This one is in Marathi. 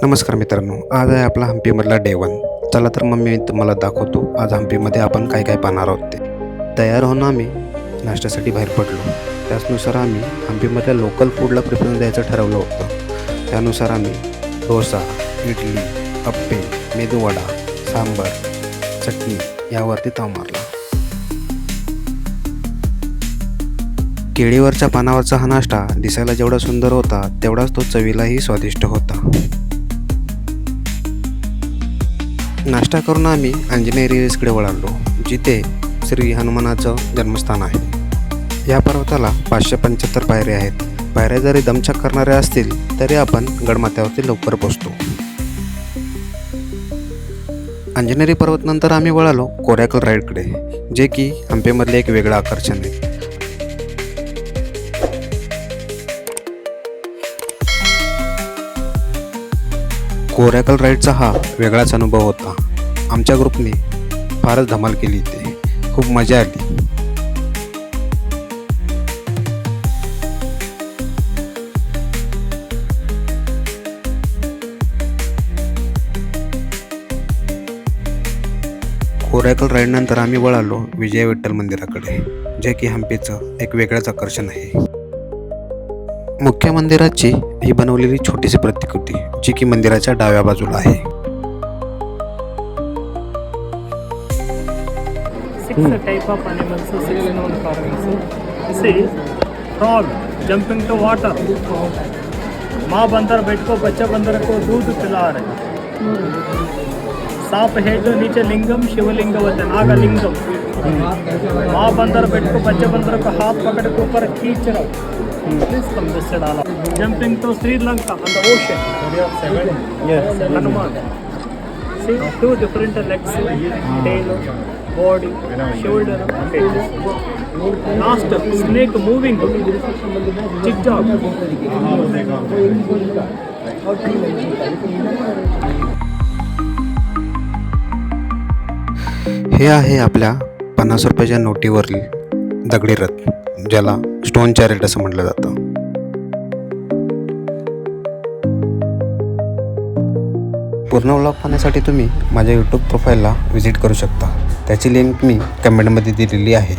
नमस्कार मित्रांनो, आज आहे आपला हंपीमधला डे 1. चला तर मग मी तुम्हाला दाखवतो आज हंपीमध्ये आपण काय काय पाहणार आहोत ते. तयार होऊन आम्ही नाश्त्यासाठी बाहेर पडलो. त्यानुसार आम्ही हंपीमधल्या लोकल फूडला प्रेफरन्स द्यायचं ठरवलं होतं. त्यानुसार आम्ही डोसा, इडली, अप्पे, मेदूवडा, सांबर, चटणी यावरती ताव मारला. केळीवरच्या पानावरचा हा नाश्ता दिसायला जेवढा सुंदर होता तेवढाच तो चवीलाही स्वादिष्ट होता. नाश्ता करून आम्ही अंजनेरी हिल्सकडे वळालो, जिथे श्री हनुमानाचं जन्मस्थान आहे. या पर्वताला 575 पायऱ्या आहेत. पायऱ्या जरी दमछाक करणाऱ्या असतील तरी आपण गडमाथ्यावरती लवकर पोचतो. अंजनेरी पर्वतनंतर आम्ही वळालो कोरॅकल राईडकडे, जे की हंपीमधले एक वेगळं आकर्षण आहे. कोरॅकल राईडचा हा वेगळाच अनुभव होता. आमच्या ग्रुपने फारच धमाल केली इथे, खूप मजा आली. कोरॅकल राईडनंतर आम्ही वळालो विजय विठ्ठल मंदिराकडे, जे की हंपीचं एक वेगळंच आकर्षण आहे. मुख्य मंदिराची ही बनवलेली छोटीशी प्रतिकृती, जी की मंदिराच्या डाव्या बाजूला आहे. Six type of animals, six known carvings. This is frog jumping to water. माँ बंदर बैठ को बच्चा बंदर को दूध पिला रहे. सांप है जो नीचे लिंगम शिवलिंग वचन नागलिंगम. माँ बंदर बैठ को बच्चे बंदर को हाथ पकड़ के ऊपर खींच रहा. Please come this side ala. Jumping to Sri Lanka on the ocean. Yes. Hanuman. See, two different legs, tail, body, shoulder, face. Last snake moving. Zigzag. हे आहे आपल्या 50 रुपयाच्या नोटीवरील दगडी रथ, ज्याला स्टोन चॅरेट असं म्हटलं जातं. पूर्ण व्लॉग पाहण्यासाठी तुम्ही माझ्या यूट्यूब प्रोफाईलला व्हिजिट करू शकता. त्याची लिंक मी कमेंटमध्ये दिलेली आहे.